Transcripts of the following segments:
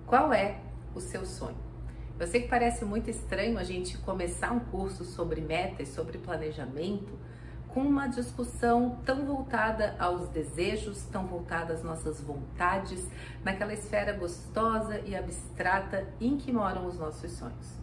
Qual é o seu sonho? Eu sei que parece muito estranho a gente começar um curso sobre metas, sobre planejamento, com uma discussão tão voltada aos desejos, tão voltada às nossas vontades, naquela esfera gostosa e abstrata em que moram os nossos sonhos.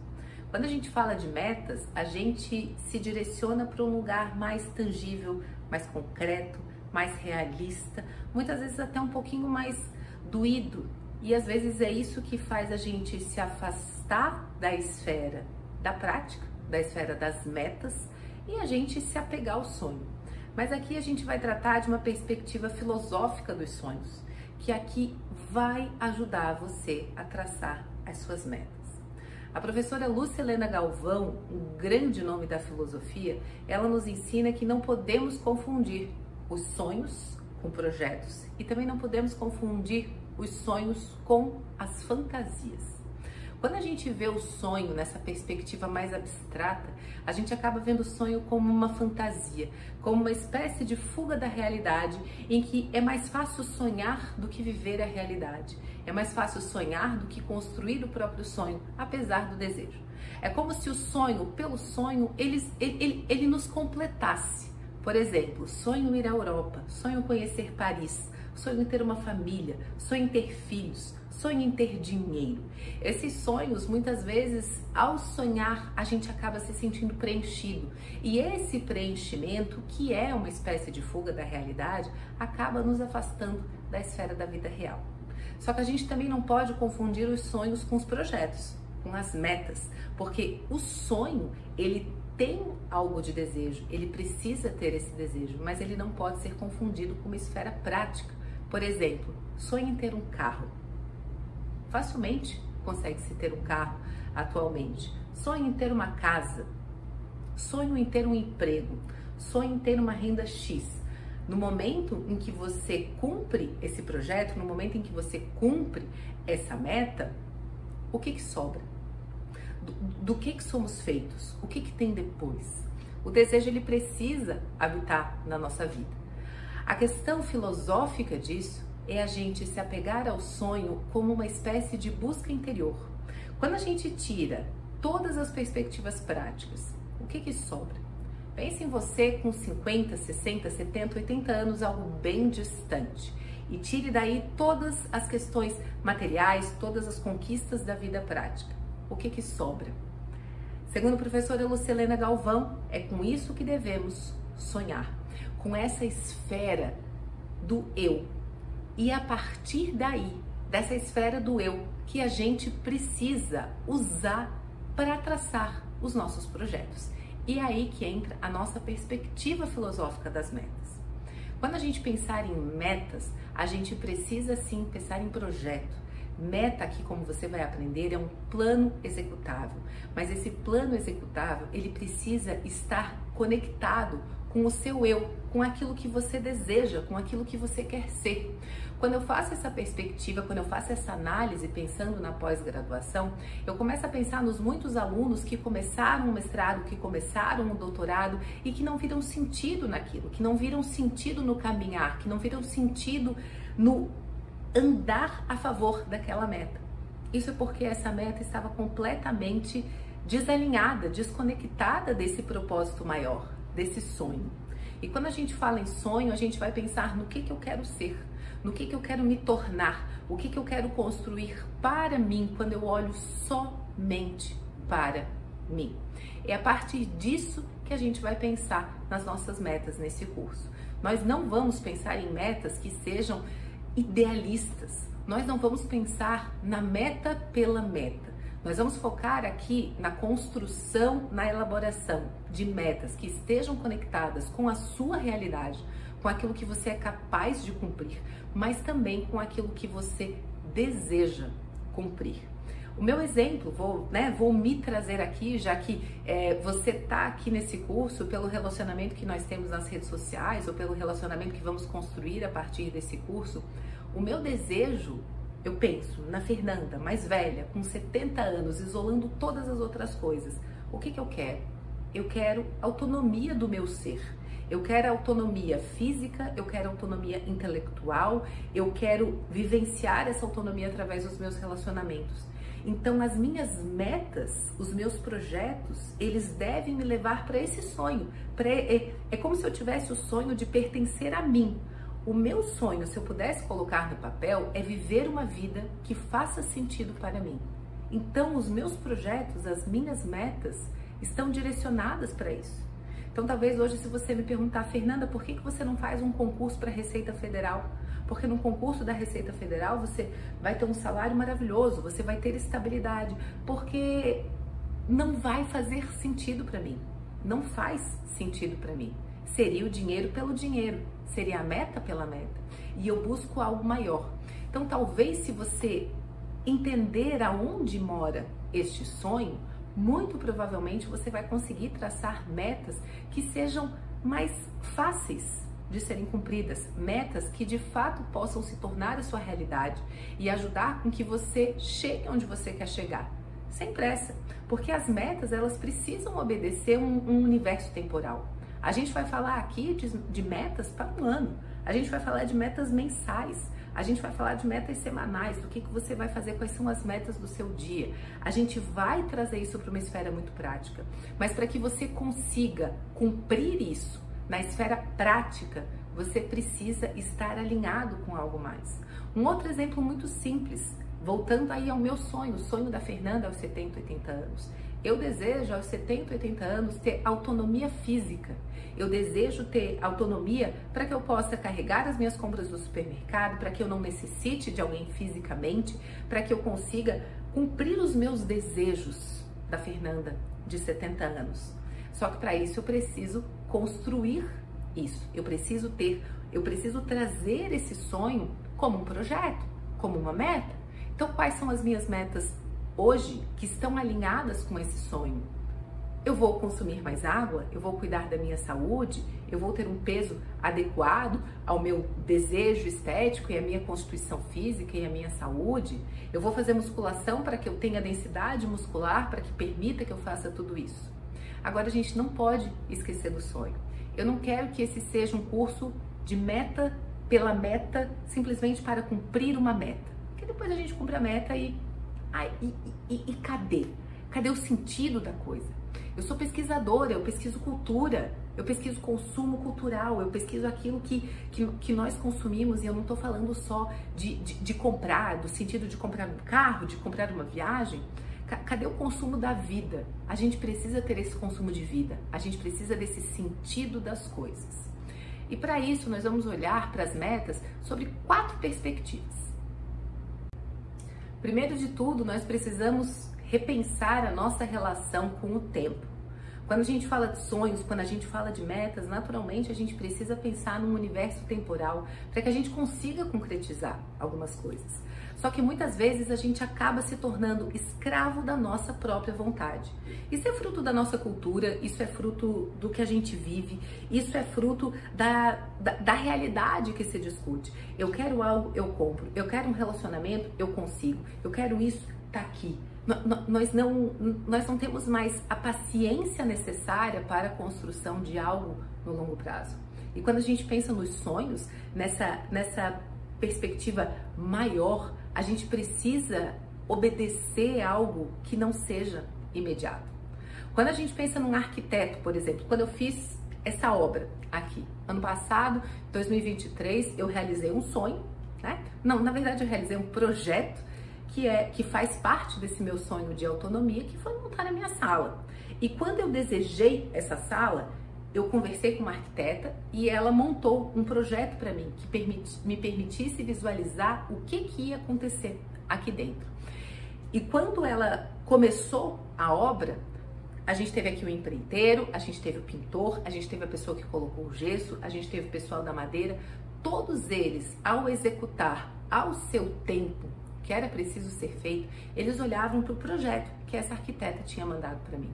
Quando a gente fala de metas, a gente se direciona para um lugar mais tangível, mais concreto, mais realista, muitas vezes até um pouquinho mais doído. E às vezes é isso que faz a gente se afastar da esfera da prática, da esfera das metas, e a gente se apegar ao sonho. Mas aqui a gente vai tratar de uma perspectiva filosófica dos sonhos, que aqui vai ajudar você a traçar as suas metas. A professora Lúcia Helena Galvão, um grande nome da filosofia, ela nos ensina que não podemos confundir os sonhos com projetos e também não podemos confundir os sonhos com as fantasias. Quando a gente vê o sonho nessa perspectiva mais abstrata, a gente acaba vendo o sonho como uma fantasia, como uma espécie de fuga da realidade, em que é mais fácil sonhar do que viver a realidade. É mais fácil sonhar do que construir o próprio sonho, apesar do desejo. É como se o sonho, pelo sonho, ele nos completasse. Por exemplo, sonho ir à Europa, sonho conhecer Paris, sonho em ter uma família, sonho em ter filhos, sonho em ter dinheiro. Esses sonhos, muitas vezes, ao sonhar, a gente acaba se sentindo preenchido. E esse preenchimento, que é uma espécie de fuga da realidade, acaba nos afastando da esfera da vida real. Só que a gente também não pode confundir os sonhos com os projetos, com as metas, porque o sonho, ele tem algo de desejo, ele precisa ter esse desejo, mas ele não pode ser confundido com uma esfera prática. Por exemplo, sonho em ter um carro. Facilmente consegue-se ter um carro atualmente. Sonho em ter uma casa. Sonho em ter um emprego. Sonho em ter uma renda X. No momento em que você cumpre esse projeto, no momento em que você cumpre essa meta, o que sobra? Do que somos feitos? O que tem depois? O desejo, ele precisa habitar na nossa vida. A questão filosófica disso é a gente se apegar ao sonho como uma espécie de busca interior. Quando a gente tira todas as perspectivas práticas, o que sobra? Pense em você com 50, 60, 70, 80 anos, algo bem distante. E tire daí todas as questões materiais, todas as conquistas da vida prática. O que sobra? Segundo a professora Lúcia Helena Galvão, é com isso que devemos sonhar. Com essa esfera do eu. E a partir daí, dessa esfera do eu, que a gente precisa usar para traçar os nossos projetos. E é aí que entra a nossa perspectiva filosófica das metas. Quando a gente pensar em metas, a gente precisa sim pensar em projeto. Meta aqui, como você vai aprender, é um plano executável. Mas esse plano executável, ele precisa estar conectado com o seu eu, com aquilo que você deseja, com aquilo que você quer ser. Quando eu faço essa perspectiva, quando eu faço essa análise pensando na pós-graduação, eu começo a pensar nos muitos alunos que começaram um mestrado, que começaram um doutorado e que não viram sentido naquilo, que não viram sentido no caminhar, que não viram sentido no andar a favor daquela meta. Isso é porque essa meta estava completamente desalinhada, desconectada desse propósito maior, desse sonho. E quando a gente fala em sonho, a gente vai pensar no que eu quero ser, no que eu quero me tornar, o que eu quero construir para mim quando eu olho somente para mim. É a partir disso que a gente vai pensar nas nossas metas nesse curso. Nós não vamos pensar em metas que sejam idealistas. Nós não vamos pensar na meta pela meta. Nós vamos focar aqui na construção, na elaboração de metas que estejam conectadas com a sua realidade, com aquilo que você é capaz de cumprir, mas também com aquilo que você deseja cumprir. O meu exemplo, vou me trazer aqui, já que você está aqui nesse curso pelo relacionamento que nós temos nas redes sociais ou pelo relacionamento que vamos construir a partir desse curso. O meu desejo, eu penso na Fernanda, mais velha, com 70 anos, isolando todas as outras coisas. O que eu quero? eu quero autonomia do meu ser. Eu quero autonomia física, eu quero autonomia intelectual, eu quero vivenciar essa autonomia através dos meus relacionamentos. Então, as minhas metas, os meus projetos, eles devem me levar para esse sonho. É como se eu tivesse o sonho de pertencer a mim. O meu sonho, se eu pudesse colocar no papel, é viver uma vida que faça sentido para mim. Então, os meus projetos, as minhas metas, estão direcionadas para isso. Então, talvez hoje, se você me perguntar, Fernanda, por que você não faz um concurso para a Receita Federal? Porque no concurso da Receita Federal você vai ter um salário maravilhoso, você vai ter estabilidade, porque não vai fazer sentido para mim. Não faz sentido para mim. Seria o dinheiro pelo dinheiro, seria a meta pela meta. E eu busco algo maior. Então, talvez se você entender aonde mora este sonho, muito provavelmente você vai conseguir traçar metas que sejam mais fáceis de serem cumpridas, metas que de fato possam se tornar a sua realidade e ajudar com que você chegue onde você quer chegar, sem pressa, porque as metas elas precisam obedecer um universo temporal. A gente vai falar aqui de metas para um ano, a gente vai falar de metas mensais, a gente vai falar de metas semanais, do que você vai fazer, quais são as metas do seu dia. A gente vai trazer isso para uma esfera muito prática. Mas para que você consiga cumprir isso na esfera prática, você precisa estar alinhado com algo mais. Um outro exemplo muito simples, voltando aí ao meu sonho, o sonho da Fernanda aos 70, 80 anos. Eu desejo aos 70, 80 anos ter autonomia física. Eu desejo ter autonomia para que eu possa carregar as minhas compras do supermercado, para que eu não necessite de alguém fisicamente, para que eu consiga cumprir os meus desejos da Fernanda de 70 anos. Só que para isso eu preciso construir isso. Eu preciso trazer esse sonho como um projeto, como uma meta. Então, quais são as minhas metas hoje que estão alinhadas com esse sonho? Eu vou consumir mais água, eu vou cuidar da minha saúde, eu vou ter um peso adequado ao meu desejo estético e à minha constituição física e à minha saúde, eu vou fazer musculação para que eu tenha densidade muscular, para que permita que eu faça tudo isso. Agora, a gente não pode esquecer do sonho. Eu não quero que esse seja um curso de meta pela meta, simplesmente para cumprir uma meta. Porque depois a gente cumpre a meta e cadê? Cadê o sentido da coisa? Eu sou pesquisadora, eu pesquiso cultura, eu pesquiso consumo cultural, eu pesquiso aquilo que nós consumimos, e eu não estou falando só de comprar, do sentido de comprar um carro, de comprar uma viagem. Cadê o consumo da vida? A gente precisa ter esse consumo de vida, a gente precisa desse sentido das coisas. E para isso nós vamos olhar para as metas sobre 4 perspectivas. Primeiro de tudo, nós precisamos repensar a nossa relação com o tempo. Quando a gente fala de sonhos, quando a gente fala de metas, naturalmente a gente precisa pensar num universo temporal para que a gente consiga concretizar algumas coisas. Só que muitas vezes a gente acaba se tornando escravo da nossa própria vontade. Isso é fruto da nossa cultura, isso é fruto do que a gente vive, isso é fruto da realidade que se discute. Eu quero algo, eu compro. Eu quero um relacionamento, eu consigo. Eu quero isso, tá aqui. Nós não temos mais a paciência necessária para a construção de algo no longo prazo. E quando a gente pensa nos sonhos, nessa perspectiva maior, a gente precisa obedecer algo que não seja imediato. Quando a gente pensa num arquiteto, por exemplo, quando eu fiz essa obra aqui, ano passado, 2023, eu realizei um sonho, né? Não, na verdade eu realizei um projeto que faz parte desse meu sonho de autonomia, que foi montar a minha sala. E quando eu desejei essa sala, eu conversei com uma arquiteta e ela montou um projeto para mim que me permitisse visualizar o que ia acontecer aqui dentro. E quando ela começou a obra, a gente teve aqui o empreiteiro, a gente teve o pintor, a gente teve a pessoa que colocou o gesso, a gente teve o pessoal da madeira. Todos eles, ao executar ao seu tempo, que era preciso ser feito, eles olhavam para o projeto que essa arquiteta tinha mandado para mim.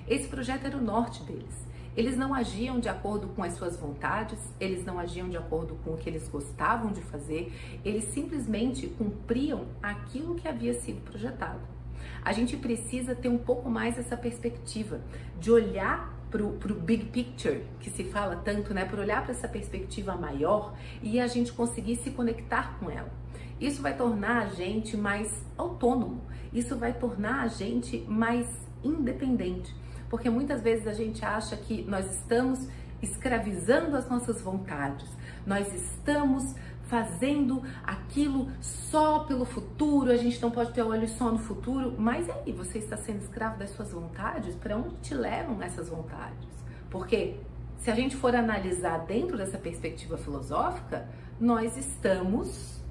Esse projeto era o norte deles. Eles não agiam de acordo com as suas vontades, eles não agiam de acordo com o que eles gostavam de fazer, eles simplesmente cumpriam aquilo que havia sido projetado. A gente precisa ter um pouco mais essa perspectiva de olhar pro big picture, que se fala tanto, né? Por olhar para essa perspectiva maior e a gente conseguir se conectar com ela. Isso vai tornar a gente mais autônomo, isso vai tornar a gente mais independente, porque muitas vezes a gente acha que nós estamos escravizando as nossas vontades, nós estamos fazendo aquilo só pelo futuro, a gente não pode ter olhos só no futuro, mas aí você está sendo escravo das suas vontades? Para onde te levam essas vontades? Porque se a gente for analisar dentro dessa perspectiva filosófica, nós estamos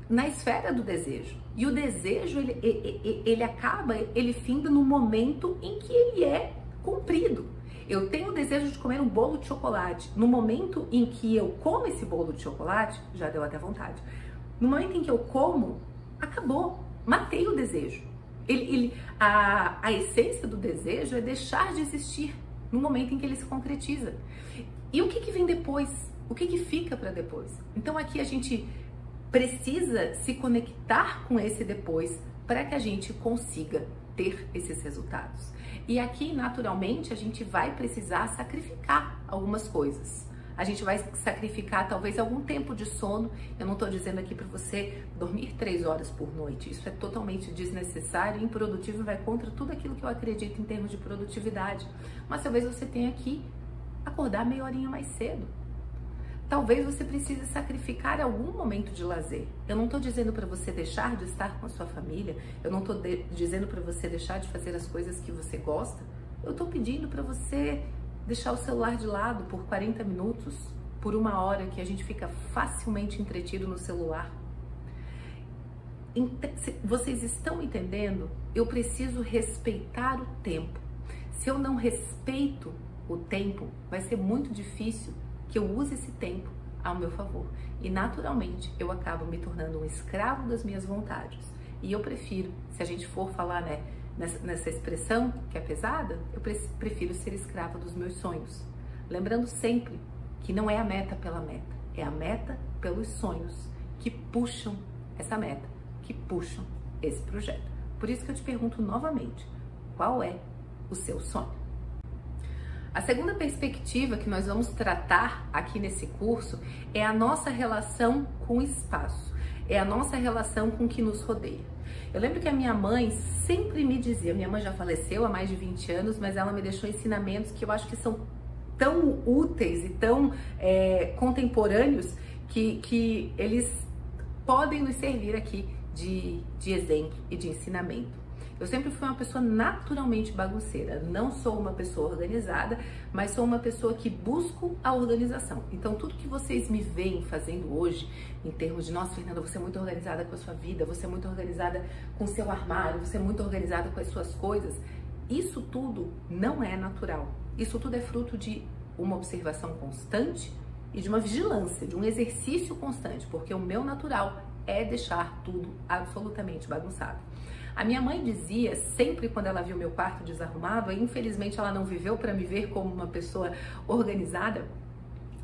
na esfera do desejo. E o desejo, ele finda no momento em que ele é cumprido. Eu tenho o desejo de comer um bolo de chocolate. No momento em que eu como esse bolo de chocolate, já deu até vontade. No momento em que eu como, acabou. Matei o desejo. A essência do desejo é deixar de existir no momento em que ele se concretiza. E o que vem depois? O que fica para depois? Então aqui a gente precisa se conectar com esse depois para que a gente consiga ter esses resultados. E aqui, naturalmente, a gente vai precisar sacrificar algumas coisas. A gente vai sacrificar talvez algum tempo de sono. Eu não estou dizendo aqui para você dormir 3 horas por noite. Isso é totalmente desnecessário e improdutivo e vai contra tudo aquilo que eu acredito em termos de produtividade. Mas talvez você tenha que acordar meia horinha mais cedo. Talvez você precise sacrificar algum momento de lazer. Eu não estou dizendo para você deixar de estar com a sua família, eu não estou dizendo para você deixar de fazer as coisas que você gosta. Eu estou pedindo para você deixar o celular de lado por 40 minutos, por 1 hora, que a gente fica facilmente entretido no celular. Vocês estão entendendo? Eu preciso respeitar o tempo. Se eu não respeito o tempo, vai ser muito difícil que eu use esse tempo ao meu favor. E naturalmente eu acabo me tornando um escravo das minhas vontades. E eu prefiro, se a gente for falar, né, nessa expressão que é pesada, eu prefiro ser escrava dos meus sonhos. Lembrando sempre que não é a meta pela meta, é a meta pelos sonhos que puxam essa meta, que puxam esse projeto. Por isso que eu te pergunto novamente, qual é o seu sonho? A segunda perspectiva que nós vamos tratar aqui nesse curso é a nossa relação com o espaço, é a nossa relação com o que nos rodeia. Eu lembro que a minha mãe sempre me dizia, minha mãe já faleceu há mais de 20 anos, mas ela me deixou ensinamentos que eu acho que são tão úteis e tão contemporâneos que eles podem nos servir aqui de exemplo e de ensinamento. Eu sempre fui uma pessoa naturalmente bagunceira, não sou uma pessoa organizada, mas sou uma pessoa que busco a organização. Então tudo que vocês me veem fazendo hoje, em termos de, nossa, Fernanda, você é muito organizada com a sua vida, você é muito organizada com o seu armário, você é muito organizada com as suas coisas, isso tudo não é natural. Isso tudo é fruto de uma observação constante e de uma vigilância, de um exercício constante, porque o meu natural é deixar tudo absolutamente bagunçado. A minha mãe dizia, sempre quando ela viu meu quarto desarrumado, e infelizmente ela não viveu para me ver como uma pessoa organizada,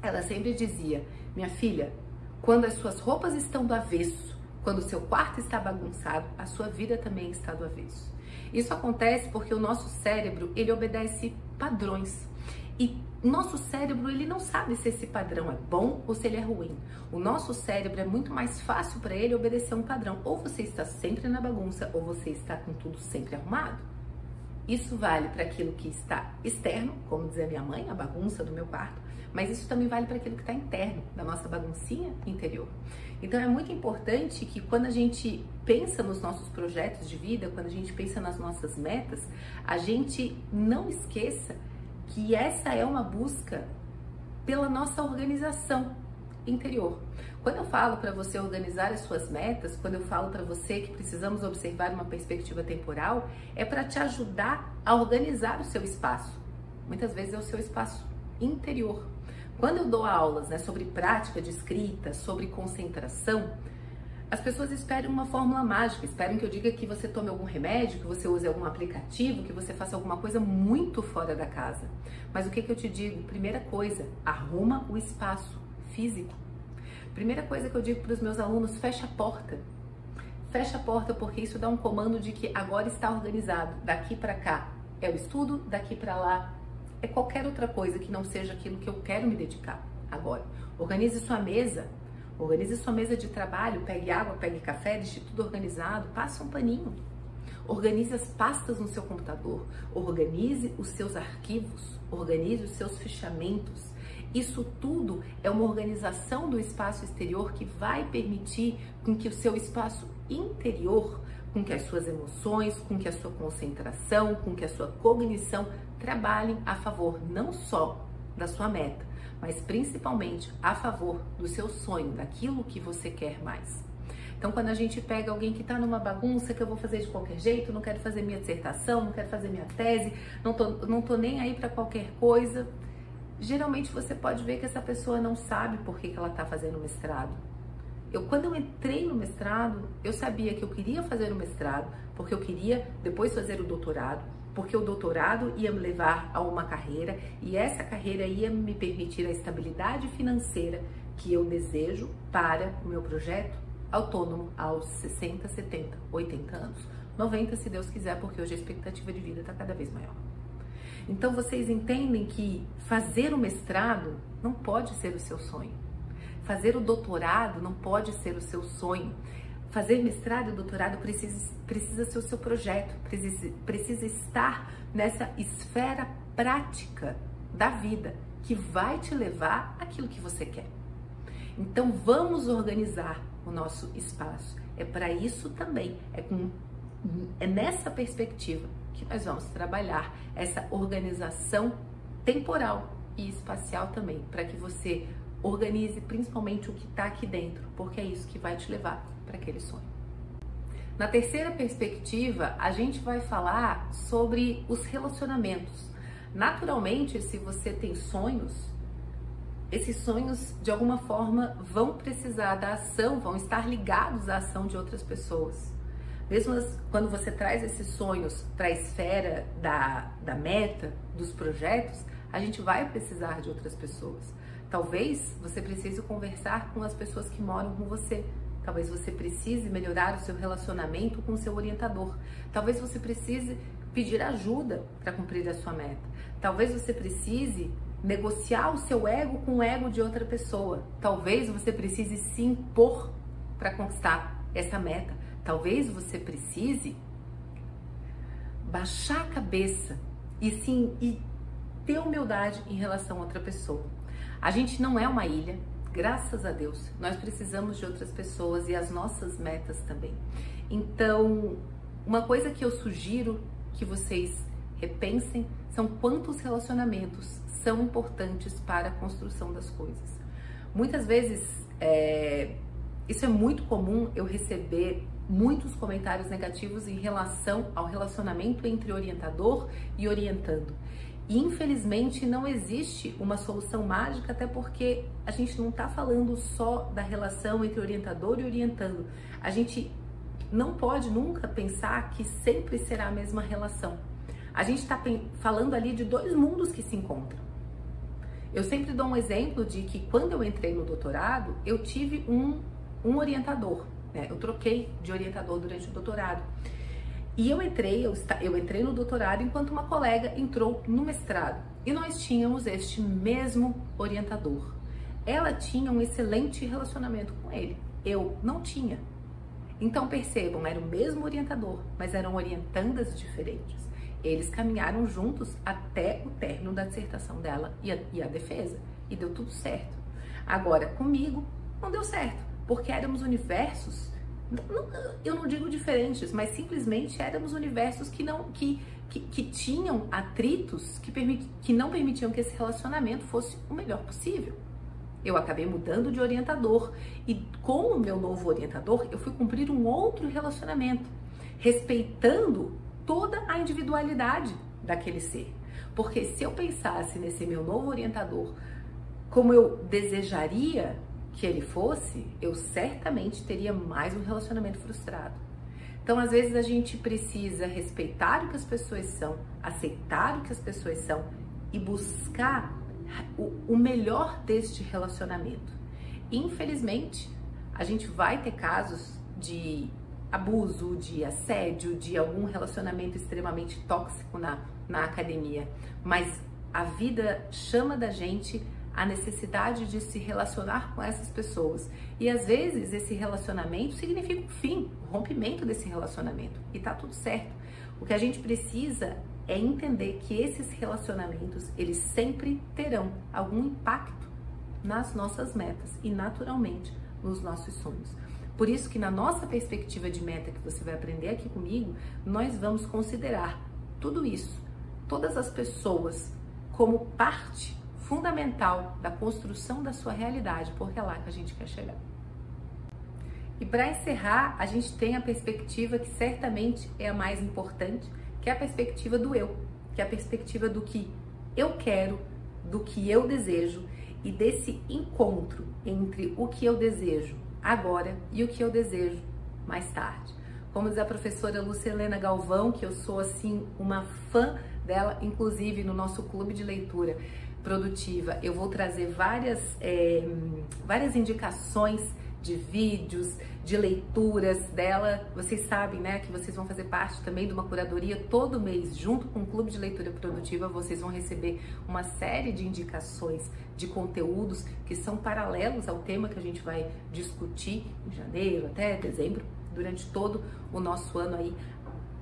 ela sempre dizia, minha filha, quando as suas roupas estão do avesso, quando o seu quarto está bagunçado, a sua vida também está do avesso. Isso acontece porque o nosso cérebro, ele obedece padrões. E o nosso cérebro, ele não sabe se esse padrão é bom ou se ele é ruim. O nosso cérebro é muito mais fácil para ele obedecer um padrão. Ou você está sempre na bagunça, ou você está com tudo sempre arrumado. Isso vale para aquilo que está externo, como dizia minha mãe, a bagunça do meu quarto, mas isso também vale para aquilo que está interno, da nossa baguncinha interior. Então é muito importante que quando a gente pensa nos nossos projetos de vida, quando a gente pensa nas nossas metas, a gente não esqueça que essa é uma busca pela nossa organização interior. Quando eu falo para você organizar as suas metas, quando eu falo para você que precisamos observar uma perspectiva temporal, é para te ajudar a organizar o seu espaço. Muitas vezes é o seu espaço interior. Quando eu dou aulas, né, sobre prática de escrita, sobre concentração, as pessoas esperam uma fórmula mágica, esperam que eu diga que você tome algum remédio, que você use algum aplicativo, que você faça alguma coisa muito fora da casa. Mas o que eu te digo? Primeira coisa, arruma o espaço físico. Primeira coisa que eu digo para os meus alunos, fecha a porta. Fecha a porta porque isso dá um comando de que agora está organizado. Daqui para cá é o estudo, daqui para lá é qualquer outra coisa que não seja aquilo que eu quero me dedicar agora. Organize sua mesa de trabalho, pegue água, pegue café, deixe tudo organizado, passa um paninho. Organize as pastas no seu computador, organize os seus arquivos, organize os seus fichamentos. Isso tudo é uma organização do espaço exterior que vai permitir com que o seu espaço interior, com que as suas emoções, com que a sua concentração, com que a sua cognição trabalhem a favor não só da sua meta, mas principalmente a favor do seu sonho, daquilo que você quer mais. Então, quando a gente pega alguém que está numa bagunça, que eu vou fazer de qualquer jeito, não quero fazer minha dissertação, não quero fazer minha tese, não tô nem aí para qualquer coisa, geralmente você pode ver que essa pessoa não sabe por que ela está fazendo o mestrado. Quando eu entrei no mestrado, eu sabia que eu queria fazer o mestrado, porque eu queria depois fazer o doutorado, porque o doutorado ia me levar a uma carreira e essa carreira ia me permitir a estabilidade financeira que eu desejo para o meu projeto autônomo aos 60, 70, 80 anos. 90 se Deus quiser, porque hoje a expectativa de vida está cada vez maior. Então vocês entendem que fazer o mestrado não pode ser o seu sonho. Fazer o doutorado não pode ser o seu sonho. Fazer mestrado e doutorado precisa ser o seu projeto, precisa estar nessa esfera prática da vida que vai te levar àquilo que você quer. Então vamos organizar o nosso espaço. É para isso também, é nessa perspectiva que nós vamos trabalhar essa organização temporal e espacial também, para que você organize principalmente o que está aqui dentro, porque é isso que vai te levar para aquele sonho. Na terceira perspectiva, a gente vai falar sobre os relacionamentos. Naturalmente, se você tem sonhos, esses sonhos, de alguma forma, vão precisar da ação, vão estar ligados à ação de outras pessoas. Mesmo quando você traz esses sonhos para a esfera da meta, dos projetos, a gente vai precisar de outras pessoas. Talvez você precise conversar com as pessoas que moram com você. Talvez você precise melhorar o seu relacionamento com o seu orientador. Talvez você precise pedir ajuda para cumprir a sua meta. Talvez você precise negociar o seu ego com o ego de outra pessoa. Talvez você precise se impor para conquistar essa meta. Talvez você precise baixar a cabeça e ter humildade em relação a outra pessoa. A gente não é uma ilha, graças a Deus. Nós precisamos de outras pessoas e as nossas metas também. Então, uma coisa que eu sugiro que vocês repensem são quantos relacionamentos são importantes para a construção das coisas. Muitas vezes, isso é muito comum eu receber muitos comentários negativos em relação ao relacionamento entre orientador e orientando. E, infelizmente, não existe uma solução mágica, até porque a gente não está falando só da relação entre orientador e orientando. A gente não pode nunca pensar que sempre será a mesma relação. A gente está falando ali de dois mundos que se encontram. Eu sempre dou um exemplo de que quando eu entrei no doutorado, eu tive um orientador, né? Eu troquei de orientador durante o doutorado. E eu entrei no doutorado enquanto uma colega entrou no mestrado. E nós tínhamos este mesmo orientador. Ela tinha um excelente relacionamento com ele. Eu não tinha. Então percebam, era o mesmo orientador, mas eram orientandas diferentes. Eles caminharam juntos até o término da dissertação dela e a defesa. E deu tudo certo. Agora, comigo, não deu certo. Porque éramos universos, eu não digo diferentes, mas simplesmente éramos universos que tinham atritos que não permitiam que esse relacionamento fosse o melhor possível. Eu acabei mudando de orientador e com o meu novo orientador eu fui cumprir um outro relacionamento, respeitando toda a individualidade daquele ser. Porque se eu pensasse nesse meu novo orientador como eu desejaria que ele fosse, eu certamente teria mais um relacionamento frustrado. Então, às vezes, a gente precisa respeitar o que as pessoas são, aceitar o que as pessoas são e buscar o melhor deste relacionamento. Infelizmente, a gente vai ter casos de abuso, de assédio, de algum relacionamento extremamente tóxico na academia, mas a vida chama da gente a necessidade de se relacionar com essas pessoas. E às vezes esse relacionamento significa um fim, o rompimento desse relacionamento. E tá tudo certo. O que a gente precisa é entender que esses relacionamentos, eles sempre terão algum impacto nas nossas metas e naturalmente nos nossos sonhos. Por isso que na nossa perspectiva de meta que você vai aprender aqui comigo, nós vamos considerar tudo isso, todas as pessoas, como parte fundamental da construção da sua realidade, porque é lá que a gente quer chegar. E para encerrar, a gente tem a perspectiva que certamente é a mais importante, que é a perspectiva do eu, que é a perspectiva do que eu quero, do que eu desejo e desse encontro entre o que eu desejo agora e o que eu desejo mais tarde. Como diz a professora Lucilena Galvão, que eu sou assim uma fã dela, inclusive no nosso clube de leitura produtiva, eu vou trazer várias indicações de vídeos, de leituras dela. Vocês sabem, né, que vocês vão fazer parte também de uma curadoria todo mês, junto com o Clube de Leitura Produtiva. Vocês vão receber uma série de indicações de conteúdos que são paralelos ao tema que a gente vai discutir em janeiro até dezembro, durante todo o nosso ano aí.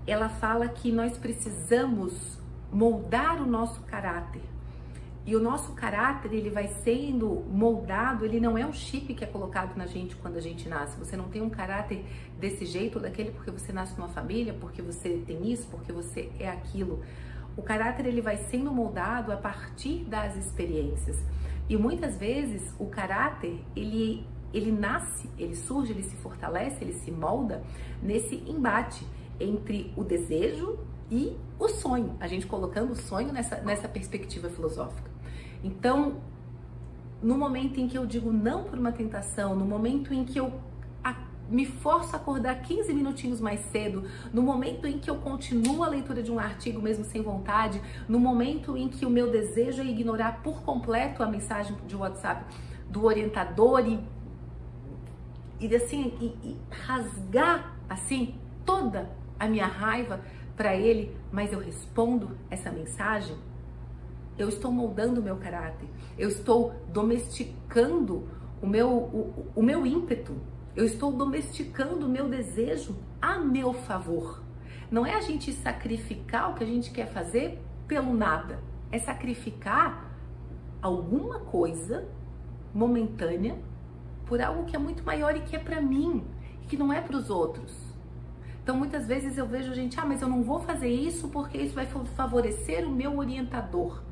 Ela fala que nós precisamos moldar o nosso caráter. E o nosso caráter, ele vai sendo moldado, ele não é um chip que é colocado na gente quando a gente nasce. Você não tem um caráter desse jeito ou daquele porque você nasce numa família, porque você tem isso, porque você é aquilo. O caráter, ele vai sendo moldado a partir das experiências. E muitas vezes o caráter, ele nasce, ele surge, ele se fortalece, ele se molda nesse embate entre o desejo e o sonho, a gente colocando o sonho nessa perspectiva filosófica. Então, no momento em que eu digo não por uma tentação, no momento em que eu me forço a acordar 15 minutinhos mais cedo, no momento em que eu continuo a leitura de um artigo mesmo sem vontade, no momento em que o meu desejo é ignorar por completo a mensagem de WhatsApp do orientador e rasgar assim toda a minha raiva para ele, mas eu respondo essa mensagem, eu estou moldando o meu caráter, eu estou domesticando o meu ímpeto, eu estou domesticando o meu desejo a meu favor. Não é a gente sacrificar o que a gente quer fazer pelo nada, é sacrificar alguma coisa momentânea por algo que é muito maior e que é para mim, e que não é para os outros. Então, muitas vezes eu vejo gente, mas eu não vou fazer isso porque isso vai favorecer o meu orientador.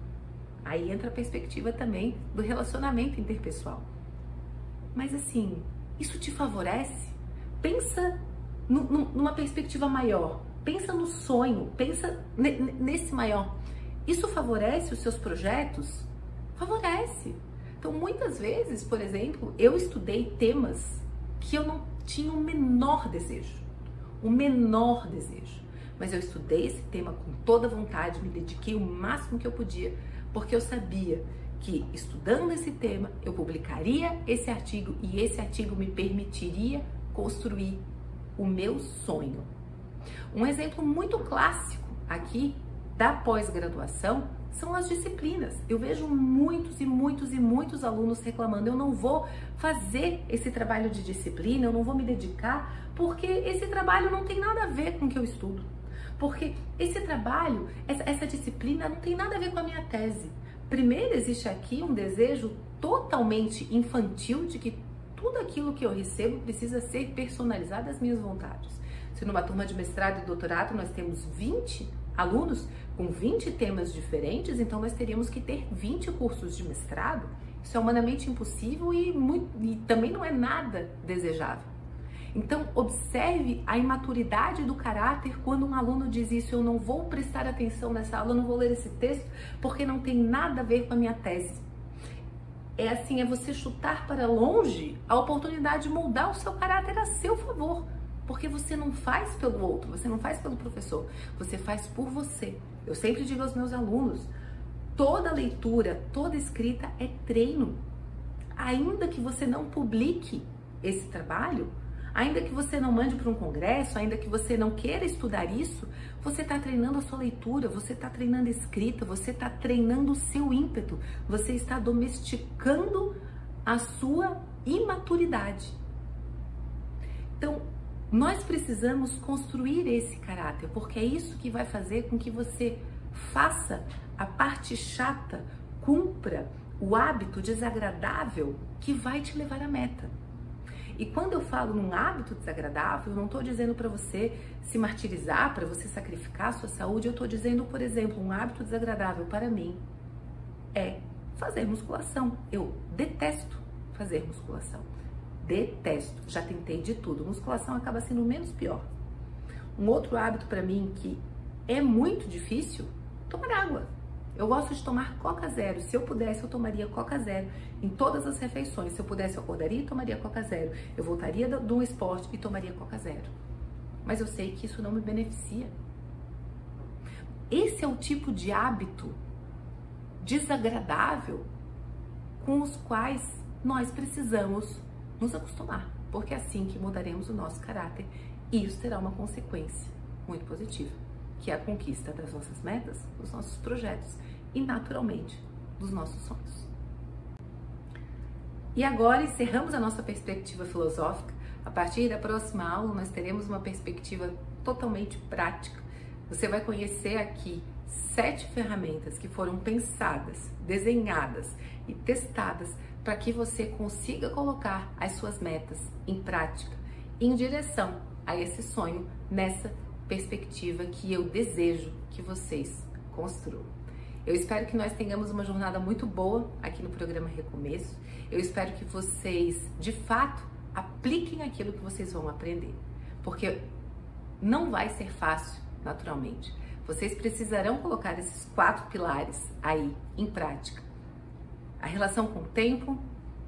Aí entra a perspectiva também do relacionamento interpessoal. Mas assim, isso te favorece? Pensa numa perspectiva maior, pensa no sonho, pensa nesse maior. Isso favorece os seus projetos? Favorece. Então, muitas vezes, por exemplo, eu estudei temas que eu não tinha o menor desejo. Mas eu estudei esse tema com toda a vontade, me dediquei o máximo que eu podia, porque eu sabia que estudando esse tema, eu publicaria esse artigo e esse artigo me permitiria construir o meu sonho. Um exemplo muito clássico aqui da pós-graduação são as disciplinas. Eu vejo muitos alunos reclamando, eu não vou fazer esse trabalho de disciplina, eu não vou me dedicar, porque esse trabalho não tem nada a ver com o que eu estudo. Porque esse trabalho, essa disciplina não tem nada a ver com a minha tese. Primeiro, existe aqui um desejo totalmente infantil de que tudo aquilo que eu recebo precisa ser personalizado às minhas vontades. Se numa turma de mestrado e doutorado nós temos 20 alunos com 20 temas diferentes, então nós teríamos que ter 20 cursos de mestrado. Isso é humanamente impossível e também não é nada desejável. Então, observe a imaturidade do caráter quando um aluno diz isso, eu não vou prestar atenção nessa aula, eu não vou ler esse texto porque não tem nada a ver com a minha tese. É assim, é você chutar para longe a oportunidade de moldar o seu caráter a seu favor. Porque você não faz pelo outro, você não faz pelo professor, você faz por você. Eu sempre digo aos meus alunos, toda leitura, toda escrita é treino. Ainda que você não publique esse trabalho, Ainda que você não mande para um congresso, ainda que você não queira estudar isso, você está treinando a sua leitura, você está treinando a escrita, você está treinando o seu ímpeto, você está domesticando a sua imaturidade. Então, nós precisamos construir esse caráter, porque é isso que vai fazer com que você faça a parte chata, cumpra o hábito desagradável que vai te levar à meta. E quando eu falo num hábito desagradável, eu não estou dizendo para você se martirizar, para você sacrificar a sua saúde, eu estou dizendo, por exemplo, um hábito desagradável para mim é fazer musculação. Eu detesto fazer musculação. Detesto. Já tentei de tudo. Musculação acaba sendo o menos pior. Um outro hábito para mim que é muito difícil, tomar água. Eu gosto de tomar Coca Zero. Se eu pudesse, eu tomaria Coca Zero em todas as refeições. Se eu pudesse, eu acordaria e tomaria Coca Zero. Eu voltaria do esporte e tomaria Coca Zero. Mas eu sei que isso não me beneficia. Esse é o tipo de hábito desagradável com os quais nós precisamos nos acostumar, porque é assim que mudaremos o nosso caráter e isso terá uma consequência muito positiva, que é a conquista das nossas metas, dos nossos projetos e, naturalmente, dos nossos sonhos. E agora encerramos a nossa perspectiva filosófica. A partir da próxima aula, nós teremos uma perspectiva totalmente prática. Você vai conhecer aqui 7 ferramentas que foram pensadas, desenhadas e testadas para que você consiga colocar as suas metas em prática, em direção a esse sonho, nessa perspectiva que eu desejo que vocês construam. Eu espero que nós tenhamos uma jornada muito boa aqui no programa Recomeço. Eu espero que vocês, de fato, apliquem aquilo que vocês vão aprender, porque não vai ser fácil, naturalmente. Vocês precisarão colocar esses 4 pilares aí em prática. A relação com o tempo,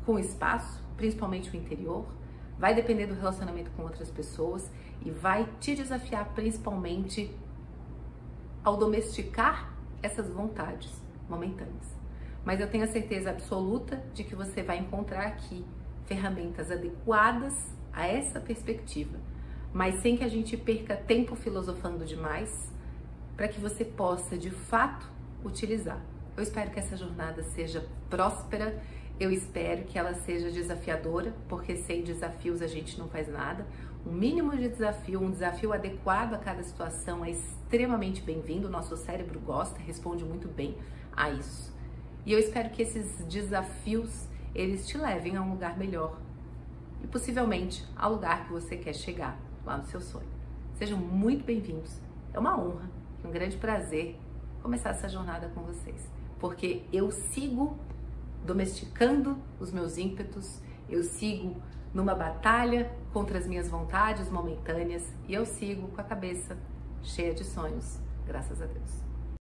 com o espaço, principalmente o interior, vai depender do relacionamento com outras pessoas e vai te desafiar principalmente ao domesticar essas vontades momentâneas. Mas eu tenho a certeza absoluta de que você vai encontrar aqui ferramentas adequadas a essa perspectiva, mas sem que a gente perca tempo filosofando demais, para que você possa de fato utilizar. Eu espero que essa jornada seja próspera, eu espero que ela seja desafiadora, porque sem desafios a gente não faz nada. Um mínimo de desafio, um desafio adequado a cada situação é extremamente bem-vindo, o nosso cérebro gosta, responde muito bem a isso. E eu espero que esses desafios, eles te levem a um lugar melhor e possivelmente ao lugar que você quer chegar, lá no seu sonho. Sejam muito bem-vindos, é uma honra, um grande prazer começar essa jornada com vocês, porque eu sigo domesticando os meus ímpetos, eu sigo numa batalha contra as minhas vontades momentâneas e eu sigo com a cabeça cheia de sonhos, graças a Deus.